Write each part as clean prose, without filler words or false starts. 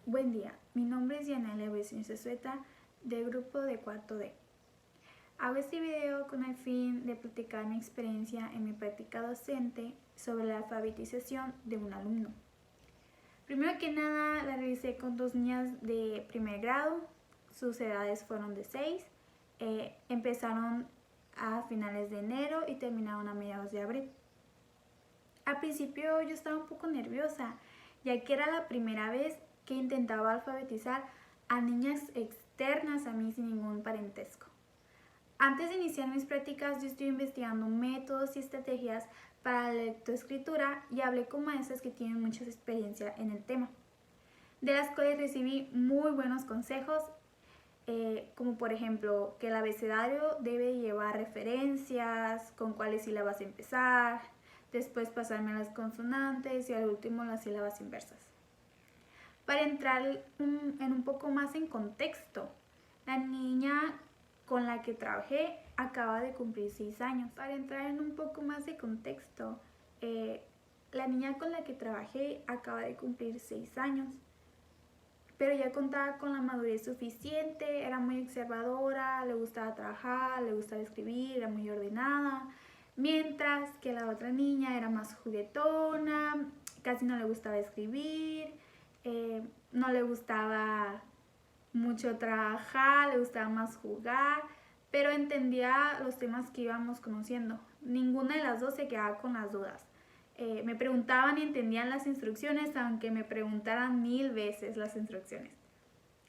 Buen día, mi nombre es Yanela Becerra del grupo de cuarto D. Hago este video con el fin de platicar mi experiencia en mi práctica docente sobre la alfabetización de un alumno. Primero que nada la realicé con dos niñas de primer grado, sus edades fueron de 6, empezaron a finales de enero y terminaron a mediados de abril. Al principio yo estaba un poco nerviosa, ya que era la primera vez que intentaba alfabetizar a niñas externas a mí sin ningún parentesco. Antes de iniciar mis prácticas yo estuve investigando métodos y estrategias para la lectoescritura y hablé con maestras que tienen mucha experiencia en el tema, de las cuales recibí muy buenos consejos, como por ejemplo que el abecedario debe llevar referencias, con cuáles sílabas empezar, después pasarme a las consonantes y al último las sílabas inversas. Para entrar en un poco más en contexto, la niña con la que trabajé acaba de cumplir 6 años. Para entrar en un poco más de contexto, la niña con la que trabajé acaba de cumplir 6 años, pero ya contaba con la madurez suficiente, era muy observadora, le gustaba trabajar, le gustaba escribir, era muy ordenada, mientras que la otra niña era más juguetona, casi no le gustaba escribir, no le gustaba mucho trabajar, le gustaba más jugar, pero entendía los temas que íbamos conociendo. Ninguna de las dos se quedaba con las dudas. Me preguntaban y entendían las instrucciones, aunque me preguntaran 1000 veces las instrucciones.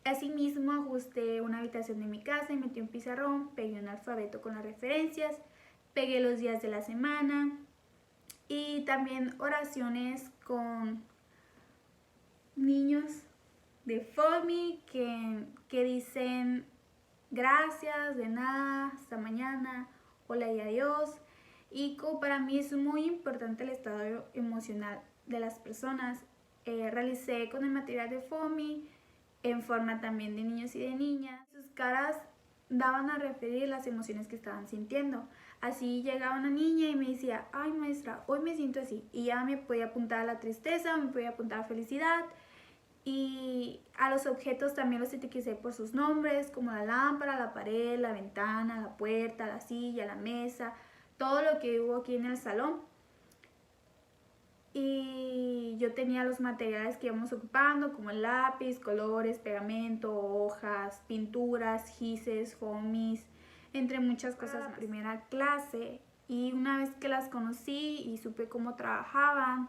Asimismo, ajusté una habitación de mi casa y metí un pizarrón, pegué un alfabeto con las referencias, pegué los días de la semana y también oraciones con niños de FOMI que dicen gracias, de nada, hasta mañana, hola y adiós. Y como para mí es muy importante el estado emocional de las personas, realicé con el material de FOMI en forma también de niños y de niñas. Sus caras daban a referir las emociones que estaban sintiendo. Así llegaba una niña y me decía, ay maestra, hoy me siento así. Y ya me podía apuntar a la tristeza, me podía apuntar a felicidad. Y a los objetos también los etiqueté por sus nombres, como la lámpara, la pared, la ventana, la puerta, la silla, la mesa, todo lo que hubo aquí en el salón. Y yo tenía los materiales que íbamos ocupando, como el lápiz, colores, pegamento, hojas, pinturas, gises, foamies, entre muchas cosas. La primera clase, y una vez que las conocí y supe cómo trabajaban,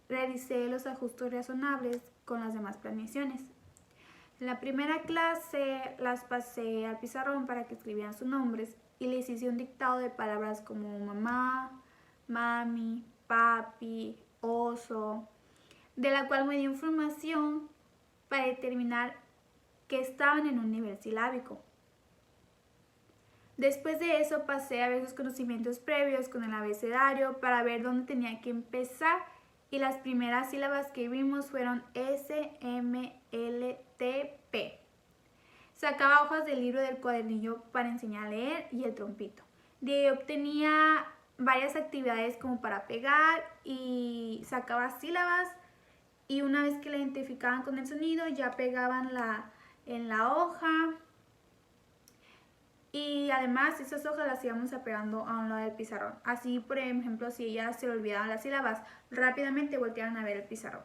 realicé los ajustes razonables con las demás planeaciones. En la primera clase las pasé al pizarrón para que escribieran sus nombres y les hice un dictado de palabras como mamá, mami, papi, oso, de la cual me dio información para determinar que estaban en un nivel silábico. Después de eso pasé a ver sus conocimientos previos con el abecedario para ver dónde tenía que empezar, y las primeras sílabas que vimos fueron S, M, L, T, P. Sacaba hojas del libro del cuadernillo para enseñar a leer y el trompito. De ahí obtenía varias actividades como para pegar y sacaba sílabas, y una vez que la identificaban con el sonido ya pegaban en la hoja. Y además esas hojas las íbamos pegando a un lado del pizarrón. Así, por ejemplo, si ellas se le olvidaban las sílabas, rápidamente volteaban a ver el pizarrón.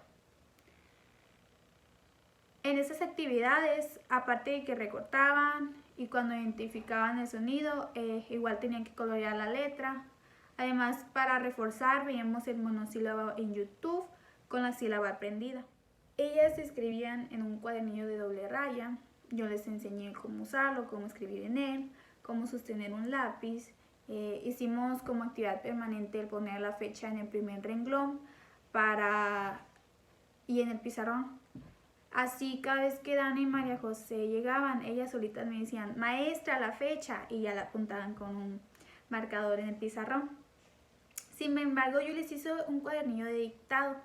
En esas actividades, aparte de que recortaban y cuando identificaban el sonido, igual tenían que colorear la letra. Además, para reforzar, veíamos el monosílabo en YouTube con la sílaba aprendida. Ellas escribían en un cuadernillo de doble raya. Yo les enseñé cómo usarlo, cómo escribir en él, cómo sostener un lápiz. Hicimos como actividad permanente el poner la fecha en el primer renglón y en el pizarrón. Así cada vez que Dana y María José llegaban, ellas solitas me decían, maestra, la fecha, y ya la apuntaban con un marcador en el pizarrón. Sin embargo, yo les hice un cuadernillo de dictado.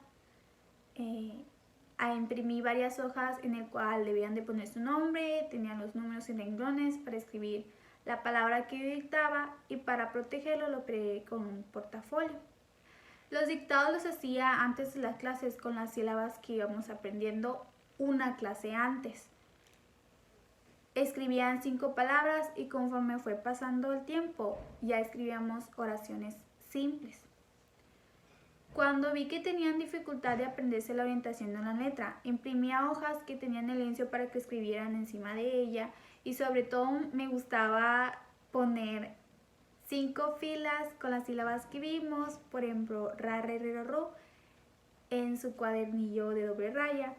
Imprimí varias hojas en el cual debían de poner su nombre, tenían los números y renglones para escribir la palabra que yo dictaba, y para protegerlo lo pegué con un portafolio. Los dictados los hacía antes de las clases con las sílabas que íbamos aprendiendo una clase antes. Escribían 5 palabras y conforme fue pasando el tiempo ya escribíamos oraciones simples. Cuando vi que tenían dificultad de aprenderse la orientación de una letra, imprimía hojas que tenían el lienzo para que escribieran encima de ella y sobre todo me gustaba poner 5 filas con las sílabas que vimos, por ejemplo, ra, re, re, ro, en su cuadernillo de doble raya.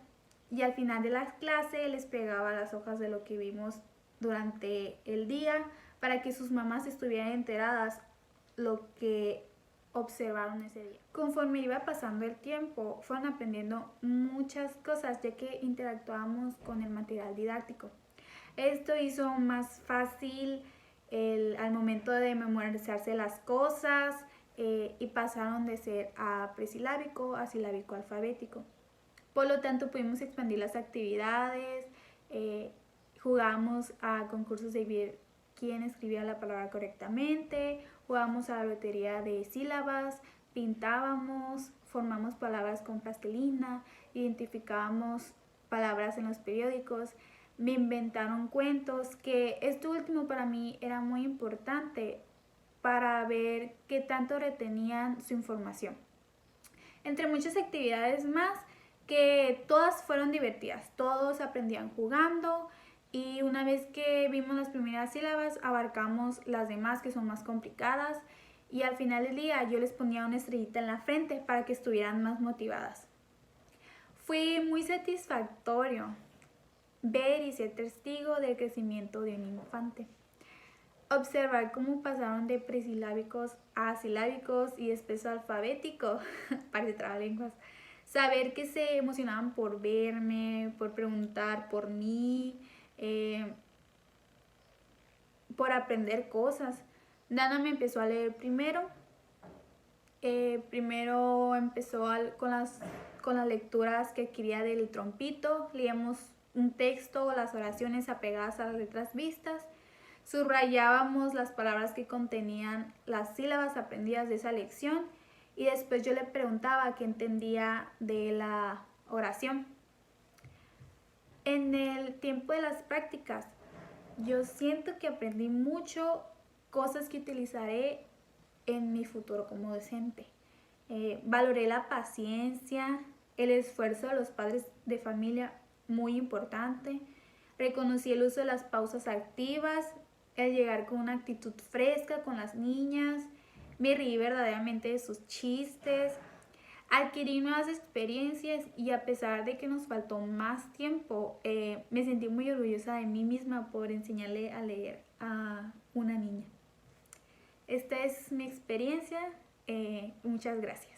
Y al final de la clase les pegaba las hojas de lo que vimos durante el día para que sus mamás estuvieran enteradas lo que observaron ese día. Conforme iba pasando el tiempo, fueron aprendiendo muchas cosas ya que interactuábamos con el material didáctico. Esto hizo más fácil al momento de memorizarse las cosas y pasaron de ser a presilábico a silábico alfabético. Por lo tanto, pudimos expandir las actividades, jugamos a concursos de ver quién escribía la palabra correctamente, jugábamos a la lotería de sílabas, pintábamos, formamos palabras con plastilina, identificábamos palabras en los periódicos, me inventaron cuentos, que esto último para mí era muy importante para ver qué tanto retenían su información. Entre muchas actividades más, que todas fueron divertidas, todos aprendían jugando y una vez que vimos las primeras sílabas abarcamos las demás que son más complicadas y al final del día yo les ponía una estrellita en la frente para que estuvieran más motivadas. Fue muy satisfactorio ver y ser testigo del crecimiento de un infante. Observar cómo pasaron de presilábicos a silábicos y después alfabético, parece trabalenguas. Saber que se emocionaban por verme, por preguntar por mí, por aprender cosas. Dana me empezó a leer primero. Primero empezó con las lecturas que quería del trompito. Leíamos un texto, las oraciones apegadas a las letras vistas. Subrayábamos las palabras que contenían las sílabas aprendidas de esa lección y después yo le preguntaba qué entendía de la oración. En el tiempo de las prácticas, yo siento que aprendí mucho, cosas que utilizaré en mi futuro como docente. Valoré la paciencia, el esfuerzo de los padres de familia, muy importante. Reconocí el uso de las pausas activas, el llegar con una actitud fresca con las niñas. Me reí verdaderamente de sus chistes. Adquirí nuevas experiencias y a pesar de que nos faltó más tiempo, me sentí muy orgullosa de mí misma por enseñarle a leer a una niña. Esta es mi experiencia. Muchas gracias.